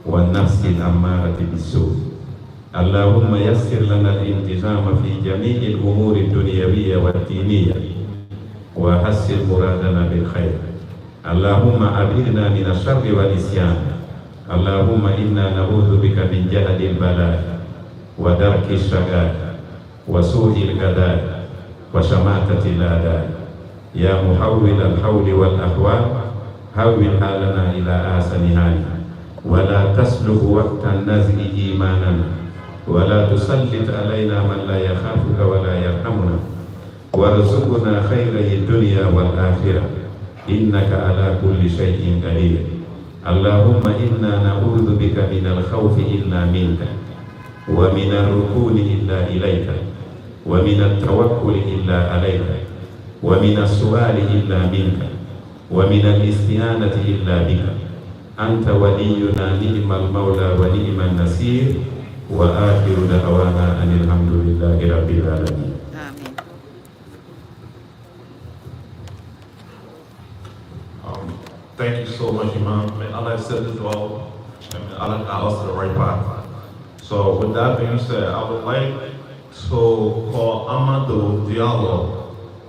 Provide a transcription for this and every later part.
والنفس الأمارة بالسوء. اللهم يسر لنا الالتزام في جميع الأمور الدنيوية والدينية، وحسن مرادنا بالخير. اللهم أبعدنا من الشر والعصيان. اللهم إنا نعوذ بك من جهد البلاء ودرك الشقاء وسوء القضاء وشماتة الأعداء. يا محول الحول والأحوال هون حالنا إلى أحسن حال، ولا تسلب وقت النزع إيماننا، ولا تسلط علينا من لا يخافك ولا يرحمنا، وارزقنا خير الدنيا والآخرة، إنك على كل شيء قدير. اللهم إنا نعوذ بك من الخوف إلا منك، ومن الركون إلا إليك، ومن التوكل إلا عليك، ومن السؤال إلا منك، ومن الاستعانة إلا بك. أنت ولينا نعم المولى ونعم النصير، وآخر دعوانا أن الحمد لله رب العالمين. آمين. Thank you so much, Imam. May Allah accept this all, and may Allah guide us to the right path. So with that being said, I would like to call Amadou Diallo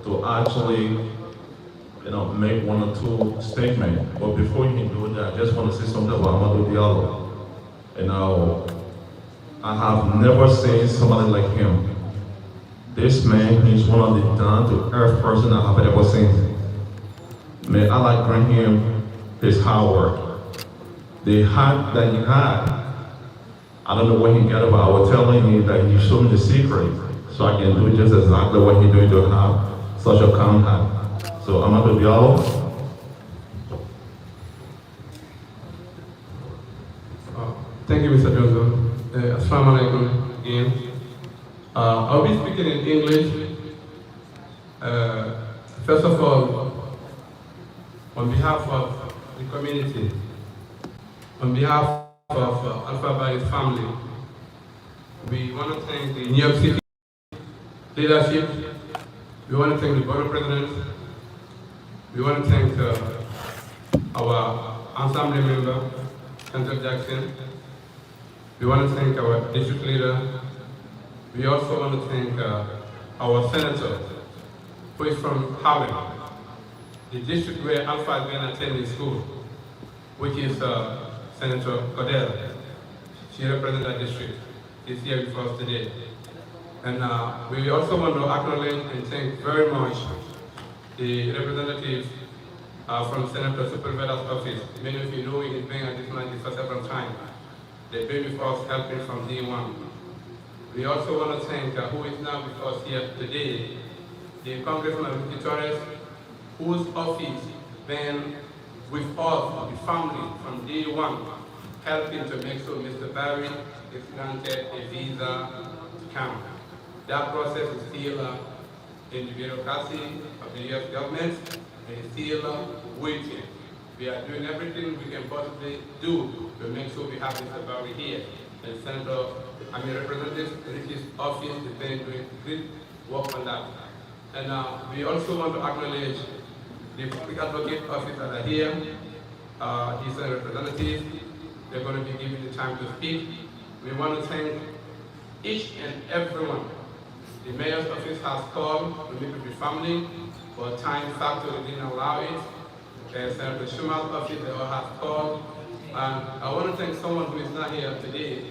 to actually, make one or two statements. But before you can do that, I just want to say something about Amadou Diallo. I have never seen somebody like him. This man, he's one of the down-to-earth person I have ever seen. May Allah grant him his hard work. The heart that he had, I don't know what he got about. I was telling him that he showed me the secret, so I can do just exactly what he's doing to have such a calm heart. So Amadou Diallo. Thank you, Mr. Johnson. Assalamu alaikum again. I'll be speaking in English. First of all, on behalf of the community, on behalf of Alfa Barrie's family, we want to thank the New York City leadership. We want to thank the board of presidents. We want to thank our assembly member, Senator Jackson. We want to thank our district leader. We also want to thank our senator, who is from Harlem, the district where Alpha has been attending school, which is Senator Cordell. She represents that district. She's here with us today. And we also want to acknowledge and thank very much the representatives from Senator Supervisor's office. Many of you know he has been at this night for several times. They've been with us helping from day one. We also want to thank who is now with us here today, the Congressman Ricky Torres, whose office been with us, the family, from day one, helping to make sure Mr. Barrie is granted a visa to come. That process is still in the bureaucracy of the U.S. government, and is still waiting. We are doing everything we can possibly do to make sure we have Mr. Barrie here. And Senator, Representative Ricky's office is doing great work on that. And we also want to acknowledge the public advocate office that are here. He's a representative. They're going to be given the time to speak. We want to thank each and everyone. The mayor's office has called to meet with the family, but time factor didn't allow it. Senator Schumer's office, they all have called. And I want to thank someone who is not here today,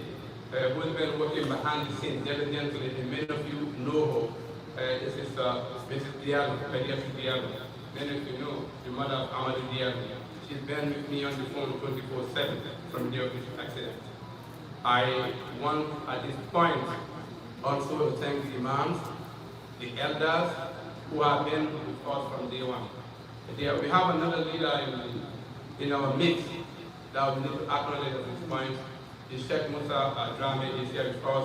who has been working behind the scenes diligently, and many of you know her. This is Mrs. Diallo, Pediatric Diallo. Many of you know the mother of Amadou Diallo. She's been with me on the phone 24/7 from the accident. I want at this point also to thank the imams, the elders who have been with us from day one. We have another leader in our midst that we need to acknowledge at this point. The Sheikh Musa Drame is here with us.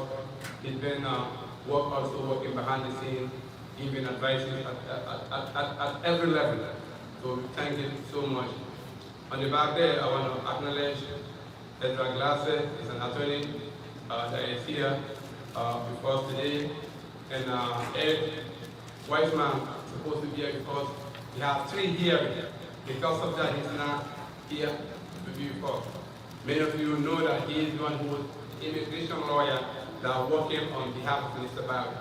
He's been also working behind the scenes, giving advice at every level. So we thank him so much. On the back there, I want to acknowledge Ezra Glasse, is an attorney that is here with us today. And Ed Weissman is supposed to be here because we have 3 hearings. Because of that, he's not here to be with us. Many of you know that he is the one who was immigration lawyer that working on behalf of Mr. Barrie.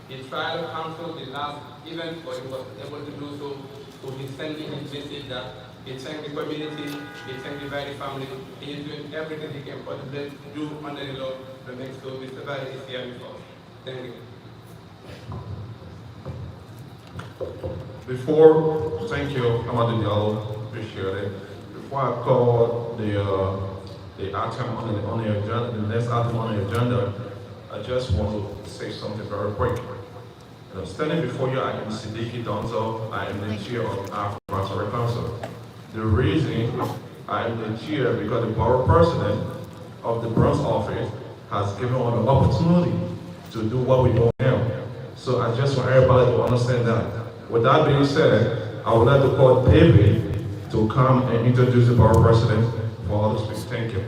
He tried to cancel the last event, but he was able to do so. So he's sending his message that he thanked the community, he thanked the Barrie family. He is doing everything he can possibly do under the law to make sure Mr. Barrie is here with us. Thank you. Thank you, Amadou Diallo, appreciate it. Before I call the item on the agenda, the next item on the agenda, I just want to say something very quick. Standing before you, I am Siddiqui Donzo. I am the chair of Alfa Council. The reason I am the chair because the borough president of the Bronx office has given us the opportunity to do what we do now. So I just want everybody to understand that. With that being said, I would like to call David to come and introduce the borough president for all the speakers. Thank you.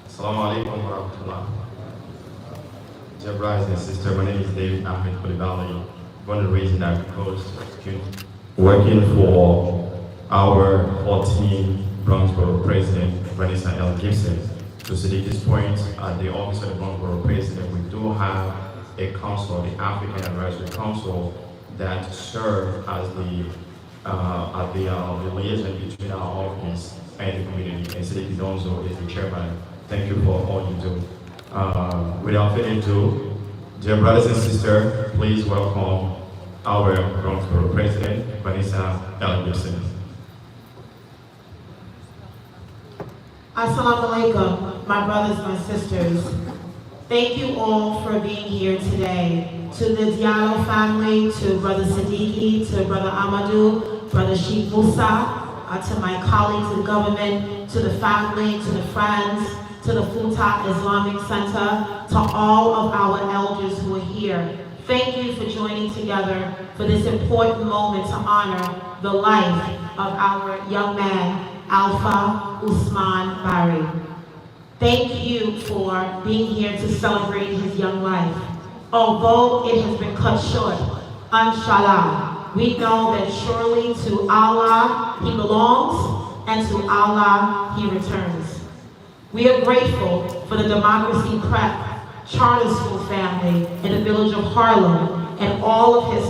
Assalamu alaikum wa rahmatullah. Dear brothers and sisters, my name is David Ahmed Koulibaly, born and raised in Ivory Coast, working for our 14 Bronx Borough President, Vanessa L. Gibson. To Siddiqui's point, at the office of the Bronx Borough President, we do have a council, the African Advisory Council, that serve as the liaison between our office and the community. And Siddiqui Donzo is the chairman. Thank you for all you do. Without further ado, dear brothers and sisters, please welcome our Bronx Borough President, Vanessa L. Gibson. Assalamu alaikum, my brothers, my sisters. Thank you all for being here today. To the Diallo family, to Brother Siddiqui, to Brother Amadou, Brother Sheikh Musa, to my colleagues in government, to the family, to the friends, to the Futa Islamic Center, to all of our elders who are here. Thank you for joining together for this important moment to honor the life of our young man, Alfa Usman Barrie. Thank you for being here to celebrate his young life. Although it has been cut short, inshallah, we know that surely to Allah he belongs and to Allah he returns. We are grateful for the Democracy Prep Charter School family in the village of Harlem and all of his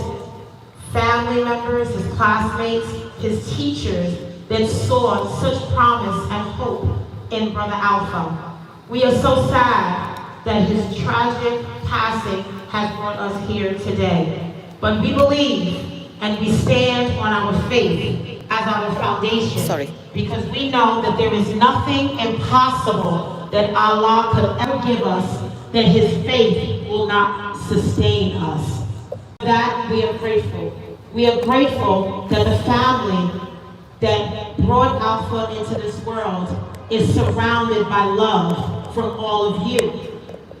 family members, his classmates, his teachers that saw such promise and hope in Brother Alfa. We are so sad that his tragic passing has brought us here today. But we believe and we stand on our faith as our foundation. Because we know that there is nothing impossible that Allah could ever give us that his faith will not sustain us. For that we are grateful. We are grateful that the family that brought Alfa into this world is surrounded by love from all of you.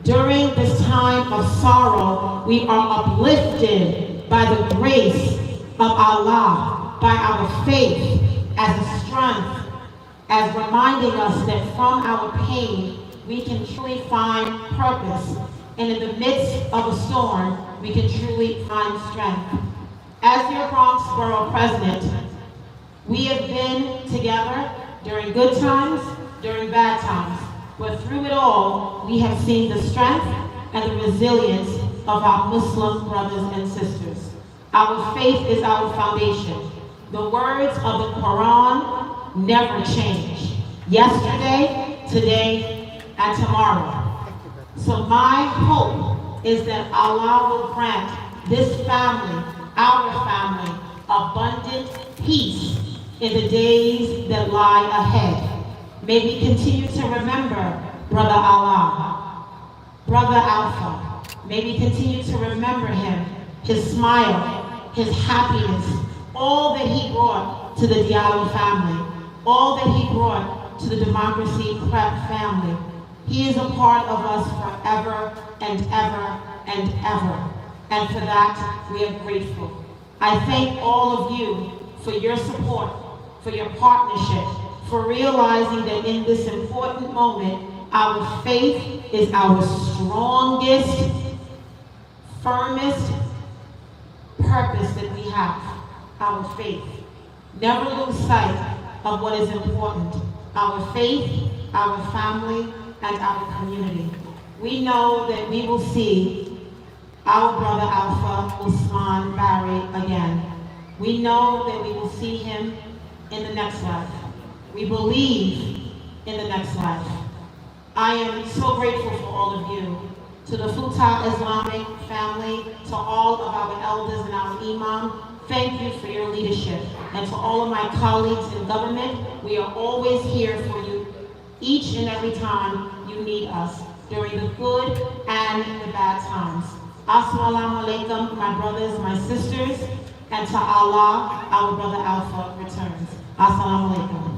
During this time of sorrow, we are uplifted by the grace of Allah, by our faith as a strength, as reminding us that from our pain, we can truly find purpose. And in the midst of a storm, we can truly find strength. As your Bronx Borough President, we have been together during good times, during bad times. But through it all, we have seen the strength and the resilience of our Muslim brothers and sisters. Our faith is our foundation. The words of the Quran never change. Yesterday, today, and tomorrow. So my hope is that Allah will grant this family, our family, abundant peace in the days that lie ahead. May we continue to remember Brother Allah, Brother Alfa. May we continue to remember him, his smile, his happiness, all that he brought to the Diallo family, all that he brought to the Democracy Prep family. He is a part of us forever and ever and ever. And for that, we are grateful. I thank all of you for your support, for your partnership, for realizing that in this important moment, our faith is our strongest, firmest purpose that we have, our faith. Never lose sight of what is important, our faith, our family, and our community. We know that we will see our brother Alfa Usman Barrie again. We know that we will see him in the next life. We believe in the next life. I am so grateful for all of you, to the Futa Islamic family, to all of our elders and our imam. Thank you for your leadership. And to all of my colleagues in government, we are always here for you each and every time you need us, during the good and the bad times. Assalamu alaikum, my brothers, my sisters, and to Allah, our brother Alfa returns. Assalamu alaikum.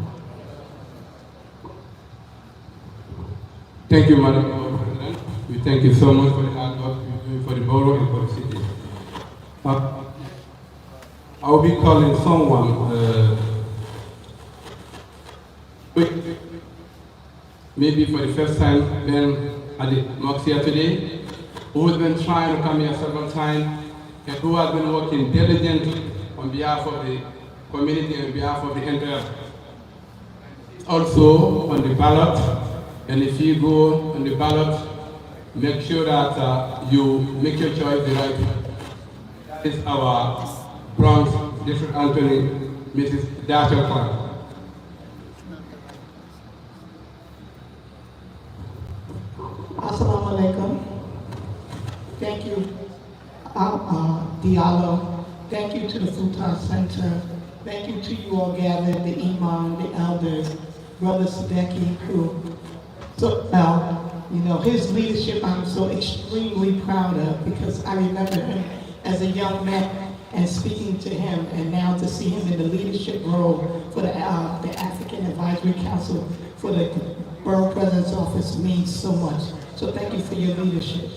Thank you, Madam President. We thank you so much for the hard work you're doing for the borough and for the city. I will be calling someone, maybe for the first time, Ben at the mosque here today, who has been trying to come here several times, and who has been working diligently on behalf of the community and on behalf of the entire. Also on the ballot, and if you go on the ballot, make sure that you make your choice the right way. That is our Bronx District Attorney, Mrs. Dasha Khan. Assalamu alaikum. Thank you, Diallo. Thank you to the Futa Center. Thank you to you all gathered, the imam, the elders, Brother Sadeki crew. So now, you know, his leadership I'm so extremely proud of, because I remember him as a young man and speaking to him, and now to see him in the leadership role for the African Advisory Council for the Borough President's Office means so much. So thank you for your leadership.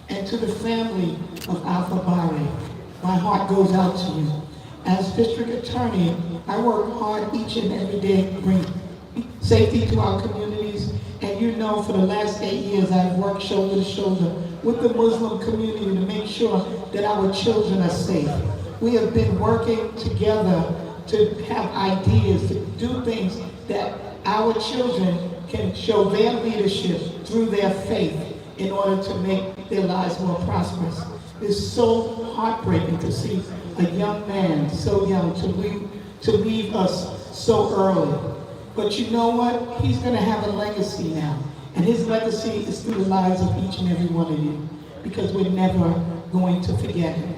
And to the family of Alfa Barrie, my heart goes out to you. As District Attorney, I work hard each and every day to bring safety to our communities. And you know, for the last 8 years, I've worked shoulder to shoulder with the Muslim community to make sure that our children are safe. We have been working together to have ideas, to do things that our children can show their leadership through their faith in order to make their lives more prosperous. It's so heartbreaking to see a young man so young to leave us so early. But you know what? He's going to have a legacy now. And his legacy is through the lives of each and every one of you, because we're never going to forget him.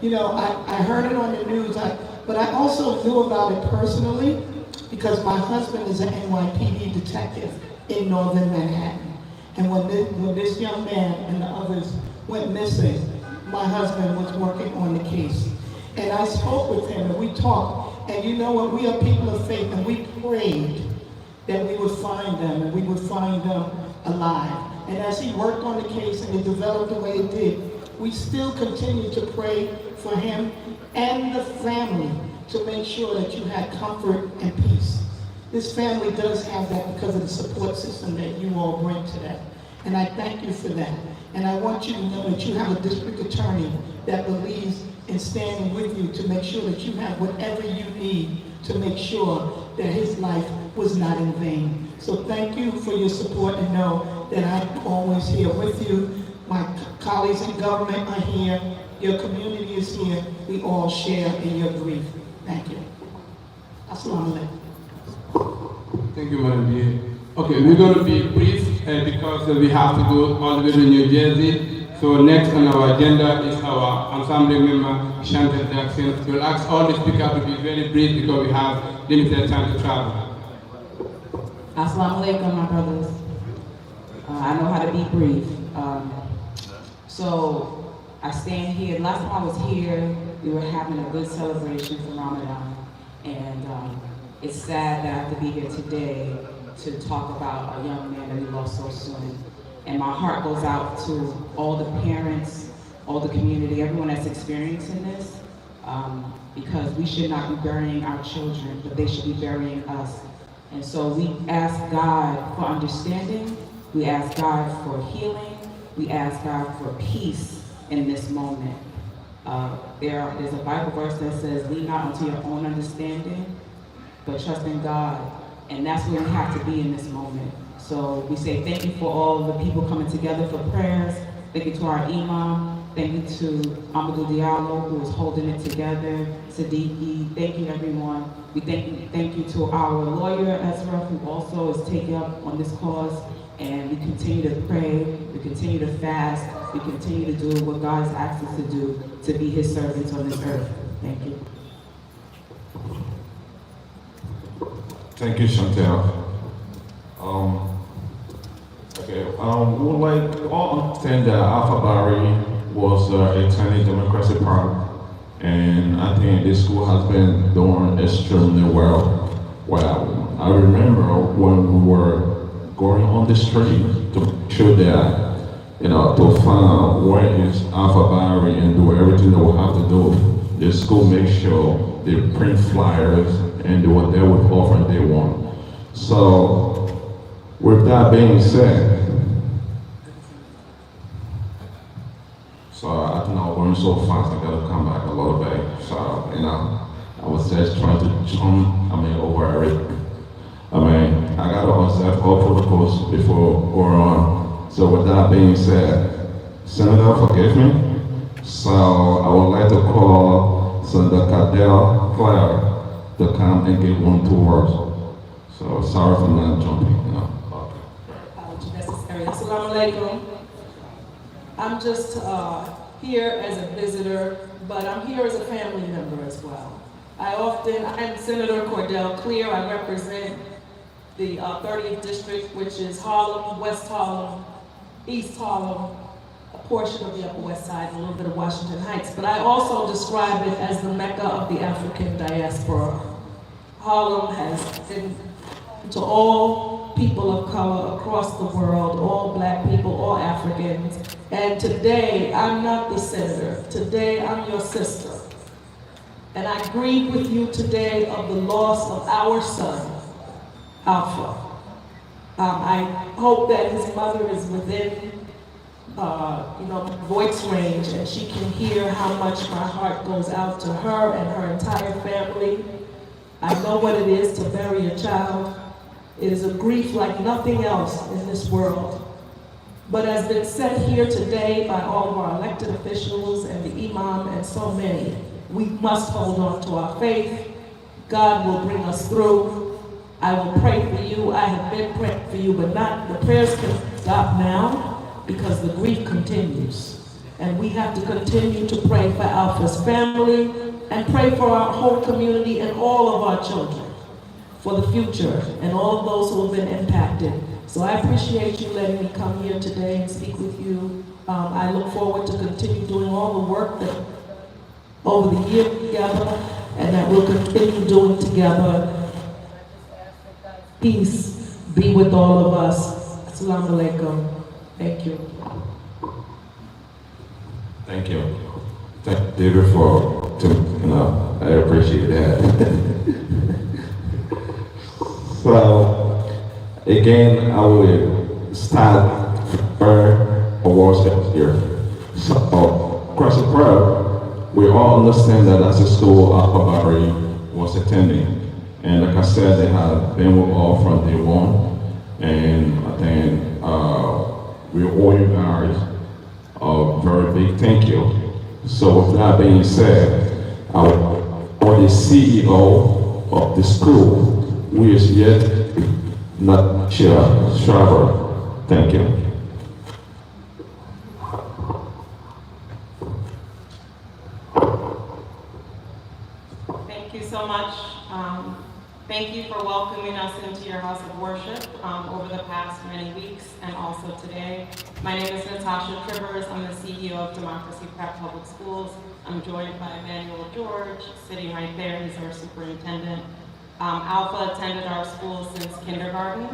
You know, I heard it on the news, but I also knew about it personally, because my husband is an NYPD detective in northern Manhattan. And when this young man and the others went missing, my husband was working on the case. And I spoke with him and we talked. And you know what, we are people of faith, and we prayed that we would find them and we would find them alive. And as he worked on the case and it developed the way it did, we still continue to pray for him and the family to make sure that you had comfort and peace. This family does have that because of the support system that you all bring to that. And I thank you for that. And I want you to know that you have a district attorney that believes in standing with you to make sure that you have whatever you need to make sure that his life was not in vain. So thank you for your support, and know that I'm always here with you. My colleagues in government are here. Your community is here. We all share in your grief. Thank you. Assalamu alaikum. Thank you, Madam D. Okay, we're going to be brief because we have to go all the way to New Jersey. So next on our agenda is our ensemble member, Chantal Jackson. We'll ask all the speakers to be very brief because we have limited time to travel. Assalamu alaikum, my brothers. I know how to be brief. So I stand here. Last time I was here, we were having a good celebration for Ramadan. And it's sad that I have to be here today to talk about a young man that we lost so soon. And my heart goes out to all the parents, all the community, everyone that's experiencing this, because we should not be burying our children, but they should be burying us. And so we ask God for understanding, we ask God for healing, we ask God for peace in this moment. There's a Bible verse that says, lean not unto your own understanding, but trust in God. And that's where we have to be in this moment. So we say thank you for all the people coming together for prayers. Thank you to our Imam. Thank you to Amadou Diallo, who is holding it together. Siddiqui, thank you everyone. We thank you to our lawyer, Ezra, who also is taking up on this cause. And we continue to pray, we continue to fast, we continue to do what God has asked us to do, to be his servants on this earth. Thank you. Thank you, Chantel. We would like all understand that Alfa Barrie was attending Democracy Park, and I think this school has been doing extremely well. Well, I remember when we were going on the street to make sure that, to find where is Alfa Barrie and do everything that we have to do. The school makes sure they print flyers and they were there with offering day one. So, with that being said, so I think I'm going so fast, I gotta come back a little bit. So, I was just trying to jump, over everything. I gotta observe all protocols before going on. So with that being said, Senator, forgive me. So I would like to call Senator Cadell Claire to come and give 1-2 words. So sorry for not jumping. Apology necessary. Assalamu alaikum. I'm just here as a visitor, but I'm here as a family member as well. I'm Senator Cordell Clear. I represent the 30th District, which is Harlem, West Harlem, East Harlem, a portion of the Upper West Side, and a little bit of Washington Heights. But I also describe it as the Mecca of the African diaspora. Harlem has been to all people of color across the world, all black people, all Africans. And today, I'm not the senator. Today, I'm your sister. And I grieve with you today of the loss of our son, Alfa. I hope that his mother is within, voice range, and she can hear how much my heart goes out to her and her entire family. I know what it is to bury a child. It is a grief like nothing else in this world. But as been said here today by all of our elected officials and the Imam and so many, we must hold on to our faith. God will bring us through. I will pray for you. I have been praying for you, but the prayers can stop now because the grief continues. And we have to continue to pray for Alfa's family and pray for our whole community and all of our children for the future and all of those who have been impacted. So I appreciate you letting me come here today and speak with you. I look forward to continue doing all the work that over the years together and that we'll continue doing together. Peace be with all of us. Assalamu alaikum. Thank you. Thank you. Thank you, David, I appreciate that. So, again, I will start prayer awards here. So, across the prayer, we all understand that as a school, Alfa Barrie was attending. And like I said, they have been with all from day one. And I think we owe you guys a very big thank you. So with that being said, I want the CEO of the school, who is yet not Shriver. Thank you. Thank you so much. Thank you for welcoming us into your house of worship over the past many weeks and also today. My name is Natasha Trivers. I'm the CEO of Democracy Prep Public Schools. I'm joined by Emmanuel George, sitting right there. He's our superintendent. Alfa attended our school since kindergarten.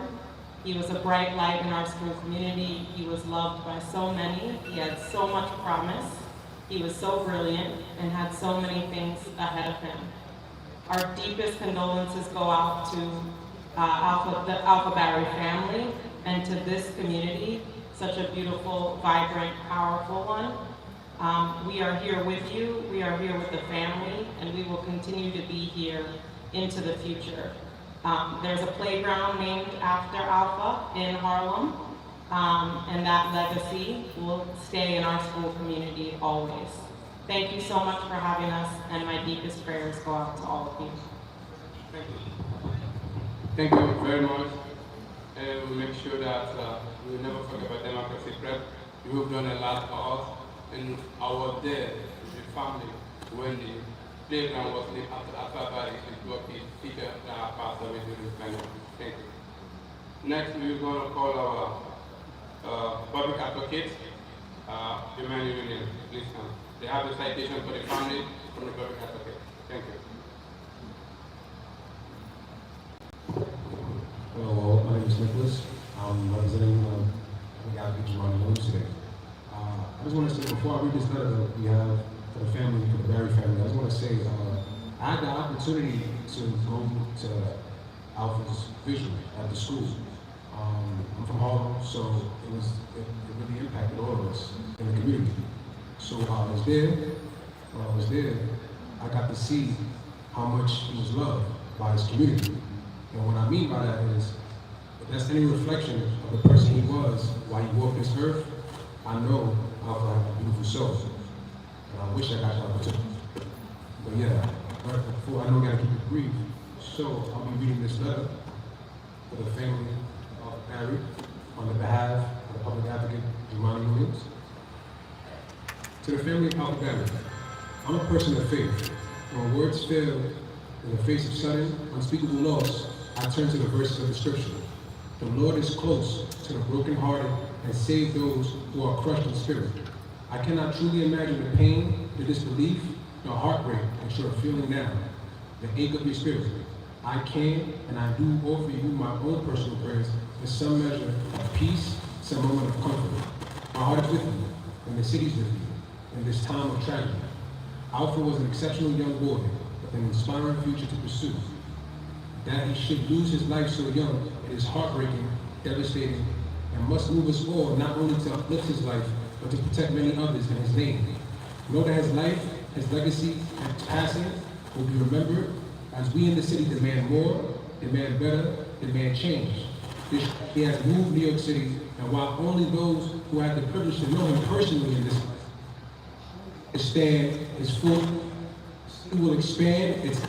He was a bright light in our school community. He was loved by so many. He had so much promise. He was so brilliant and had so many things ahead of him. Our deepest condolences go out to the Alfa Barrie family and to this community, such a beautiful, vibrant, powerful one. We are here with you, we are here with the family, and we will continue to be here into the future. There's a playground named after Alfa in Harlem, and that legacy will stay in our school community always. Thank you so much for having us, and my deepest prayers go out to all of you. Thank you. Thank you very much. And we'll make sure that we will never forget about Democracy Prep. You have done a lot for us, and our dad, the family, when the playground was named after Alfa Barrie, it was his teacher that passed away during this pandemic. Thank you. Next, we're going to call our public advocate, Emmanuel Union. Please come. They have the citation for the family from the public advocate. Thank you. Hello, my name is Nicholas. I'm representing the advocate Giovanni Williams today. I just want to say, before I read this letter that we have for the family, for the Barrie family, I just want to say I had the opportunity to go to Alfa's visual at the school. I'm from Harlem, so it really impacted all of us in the community. So while I was there, I got to see how much he was loved by his community. And what I mean by that is, if that's any reflection of the person he was while he walked this earth, I know Alfa had a beautiful soul. And I wish I got the opportunity. But yeah, right before, I know I gotta keep it brief. So I'll be reading this letter for the family of Barrie on the behalf of the public advocate, Giovanni Williams. To the family of Alfa Barrie, I'm a person of faith. When words fail in the face of sudden, unspeakable loss, I turn to the verses of the scripture. The Lord is close to the brokenhearted and save those who are crushed in spirit. I cannot truly imagine the pain, the disbelief, the heartbreak that you are feeling now, the ache of your spirit. I can and I do offer you my own personal prayers for some measure of peace, some moment of comfort. My heart is with you, and the city is with you in this time of tragedy. Alfa was an exceptional young boy with an inspiring future to pursue. That he should lose his life so young, it is heartbreaking, devastating, and must move us all not only to uplift his life, but to protect many others in his name. Know that his life, his legacy, and his passing will be remembered as we in the city demand more, demand better, demand change. He has moved New York City, and while only those who have the privilege to know him personally in this life stand his foot, he will expand its.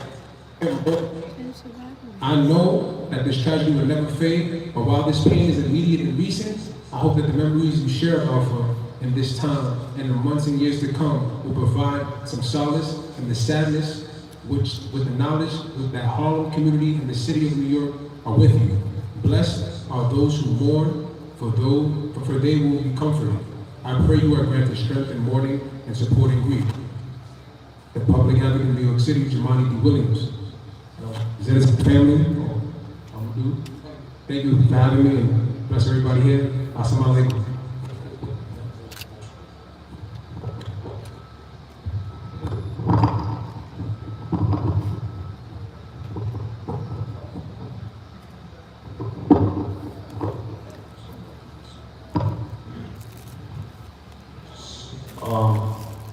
I know that this tragedy will never fade, but while this pain is immediate and recent, I hope that the memories you share of Alfa in this time and the months and years to come will provide some solace in the sadness, which, with the knowledge that Harlem community and the city of New York are with you. Blessed are those who mourn, for they will be comforted. I pray you are granted strength in mourning and supporting grief. The public advocate in New York City, Giovanni D. Williams. Is that his family? Thank you for having me, and bless everybody here. Assalamu alaikum.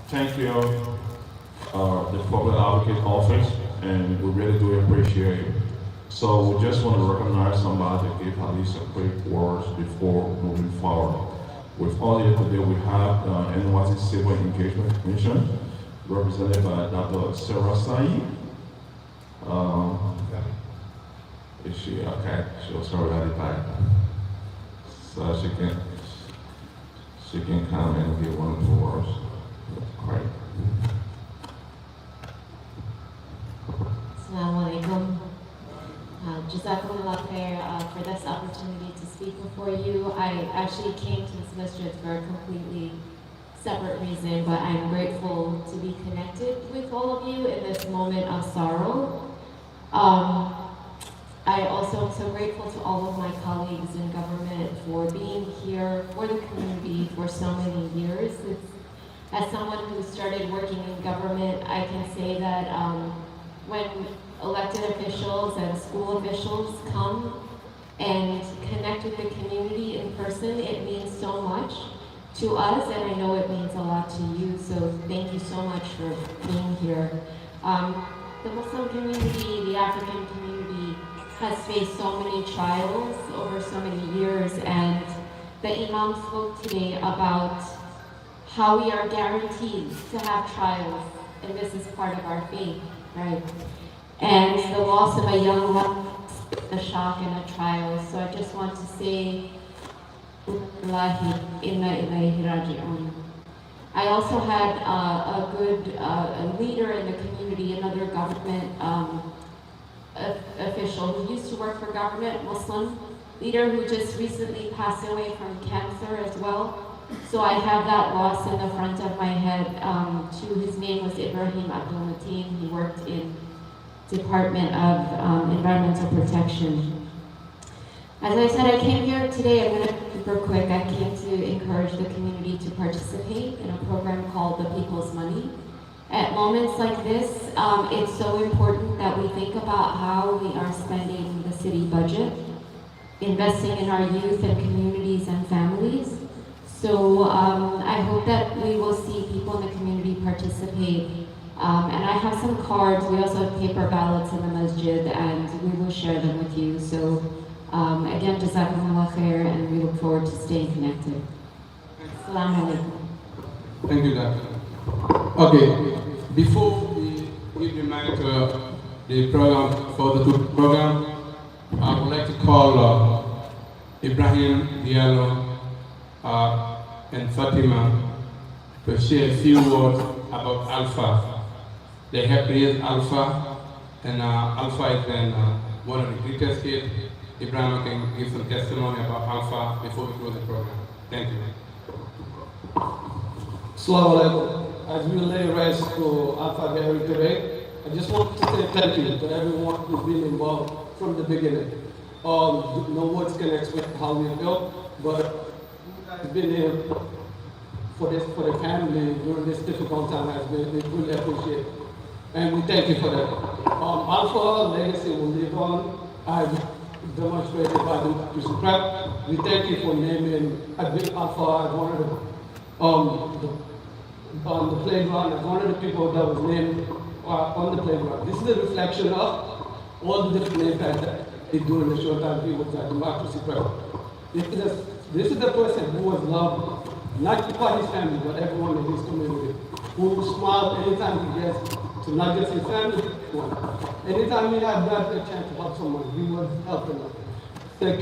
Thank you, the Public Advocate Office, and we really do appreciate it. So we just want to recognize somebody to give at least a quick words before moving forward. With all here today, we have the NYC Civil Engagement Commission, represented by Dr. Sarah Saeed. Is she okay? She'll start at the back, so she can come and give one or two words. Great. Assalamu alaikum. Jazakumullah khair for this opportunity to speak before you. I actually came to this masjid for a completely separate reason, but I'm grateful to be connected with all of you in this moment of sorrow. I also am so grateful to all of my colleagues in government for being here for the community for so many years. As someone who started working in government, I can say that when elected officials and school officials come and connect with the community in person, it means so much to us, and I know it means a lot to you, so thank you so much for being here. the Muslim community, the African community, has faced so many trials over so many years, and the Imam spoke today about how we are guaranteed to have trials, and this is part of our faith, right? And the loss of a young one, a shock and a trial. So I just want to say, Inna ilayhi raji'un. I also had a good leader in the community, another government official who used to work for government, Muslim leader who just recently passed away from cancer as well. So I have that loss in the front of my head too. His name was Ibrahim Abdul Mateen. He worked in Department of Environmental Protection. As I said, I came here today, I'm going to be super quick. I came to encourage the community to participate in a program called The People's Money. At moments like this, it's so important that we think about how we are spending the city budget, investing in our youth and communities and families. So I hope that we will see people in the community participate. And I have some cards. We also have paper ballots in the masjid, and we will share them with you. So again, jazakumullah khair, and we look forward to staying connected. Assalamu alaikum. Thank you, Doctor. Okay, before we give the mic to the program for the program, I would like to call Ibrahim Diallo and Fatima to share a few words about Alfa. They have raised Alfa, and Alfa has been one of the greatest kids. Ibrahim can give some testimony about Alfa before we close the program. Thank you. Assalamu alaikum. As we lay rest to Alfa Barrie today, I just want to say thank you to everyone who's been involved from the beginning. No words can explain how we feel, but has been here for the family during this difficult time has been really appreciated. And we thank you for that. Alfa legacy will live on as demonstrated by the Mr. Prep. We thank you for naming Alfa as one of the playground, as one of the people that was named on the playground. This is a reflection of all the different impacts that he during the short time he was at Democracy Prep. This is the person who was loved, not by his family, but everyone in his community, who smiled anytime he gets to not just his family, anytime he had a chance to help someone, he was helping them. The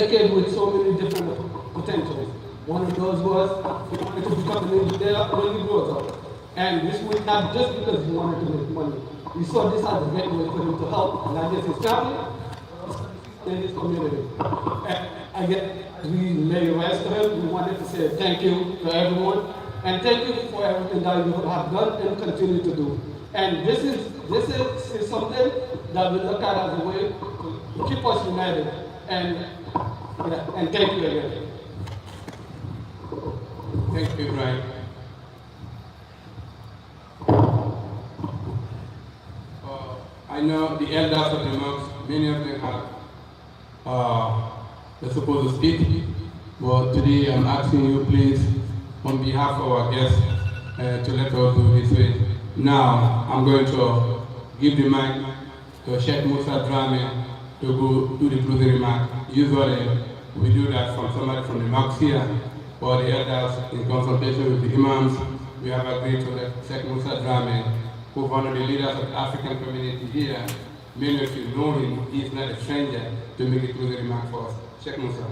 kid with so many different potentials. One of those was he wanted to become an engineer when he grows up. And this was not just because he wanted to make money. We saw this as a great way for him to help, not just his family, in his community. And again, we lay rest to him. We wanted to say thank you to everyone. And thank you for everything that you have done and continue to do. And this is something that we look at as a way to keep us united. And thank you again. Thank you, Brian. I know the elders of the mosque, many of them they're supposed to speak, but today I'm asking you please, on behalf of our guests, to let us do this way. Now, I'm going to give the mic to Sheikh Musa Drame to go do the closing remark. Usually, we do that from somebody from the mosque here, or the elders in consultation with the imams. We have agreed to let Sheikh Musa Drame, who's one of the leaders of the African community here. Many of you know him, he's not a stranger, to make a closing remark for us. Sheikh Musa.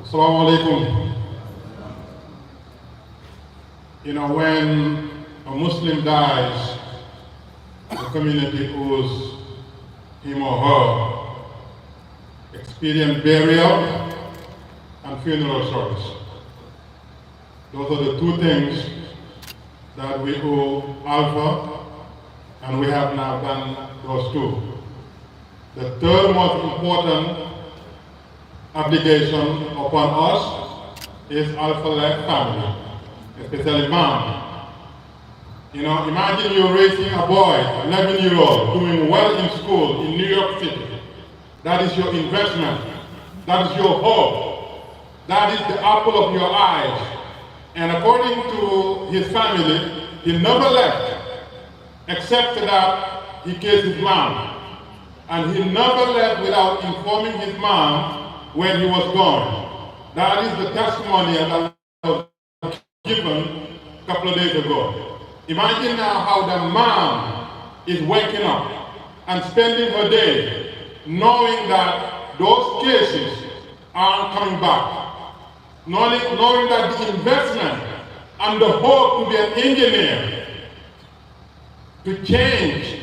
Assalamu alaikum. You know, when a Muslim dies, the community owes him or her expedient burial and funeral service. Those are the two things that we owe Alfa, and we have now done those two. The third most important obligation upon us is Alfa-led family, especially mom. You know, imagine you're raising a boy, 11-year-old, doing well in school in New York City. That is your investment. That is your hope. That is the apple of your eyes. And according to his family, he never left, except that he kissed his mom. And he never left without informing his mom when he was gone. That is the testimony that was given a couple of days ago. Imagine now how the mom is waking up and spending her day knowing that those cases aren't coming back. Knowing that the investment and the hope to be an engineer to change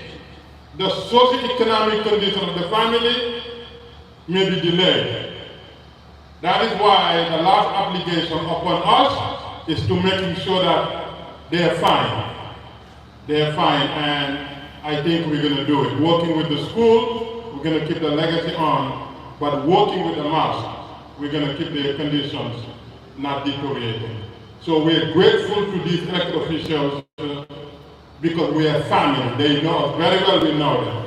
the socio-economic condition of the family may be delayed. That is why the last obligation upon us is to making sure that they are fine. They are fine, and I think we're going to do it. Working with the school, we're going to keep the legacy on, but working with the mosque, we're going to keep their conditions not deteriorating. So we're grateful to these elected officials because we are family. They know us very well, we know them.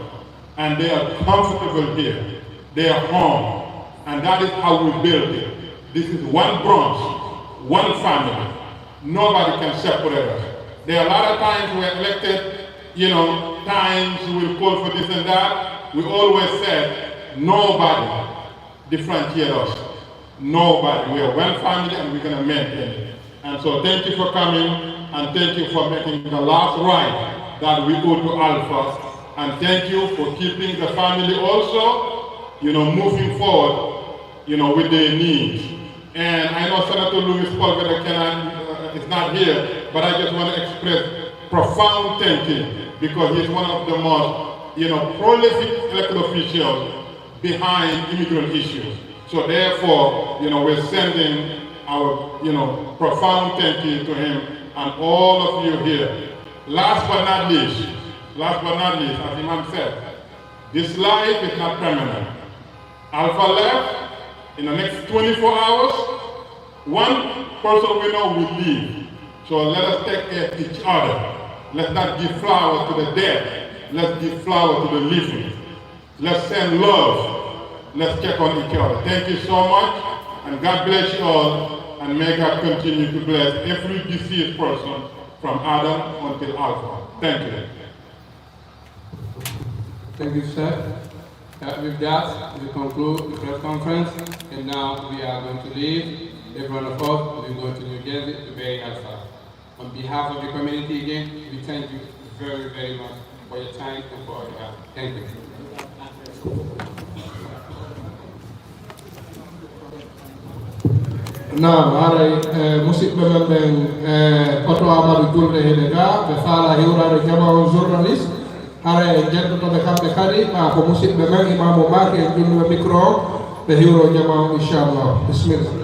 And they are comfortable here. They are home. And that is how we build it. This is one Bronx, one family. Nobody can separate us. There are a lot of times we're elected, times we'll call for this and that. We always said, nobody differentiate us. Nobody. We are one family and we're going to maintain it. And so thank you for coming and thank you for making the last right that we owe to Alfa. And thank you for keeping the family also, moving forward, with their needs. And I know Senator Louis Paul is not here, but I just want to express profound thank you because he's one of the most, prolific elected officials behind immigrant issues. So therefore, we're sending our, profound thank you to him and all of you here. Last but not least, as Imam said, this life is not permanent. Alfa left. In the next 24 hours, one person we know will leave. So let us take care of each other. Let's not give flowers to the dead. Let's give flowers to the living. Let's send love. Let's check on each other. Thank you so much, and God bless you all, and may God continue to bless every deceased person from Adam until Alpha. Thank you. Thank you, sir. With that, we conclude the press conference, and now we are going to leave. Every one of us will go to New Jersey to bury Alpha. On behalf of the community again, we thank you very, very much for your time and for all your help. Thank you. Naam, haray musidɓe men ɓen Koto Amadou Julde hede ga ɓe faala hewrade jama journaliste haray jeddotoɓe kamɓe kadi ko musidɓe men imamu Make e julluɓe micro o ɓe hewro jama inchallah bisimilla.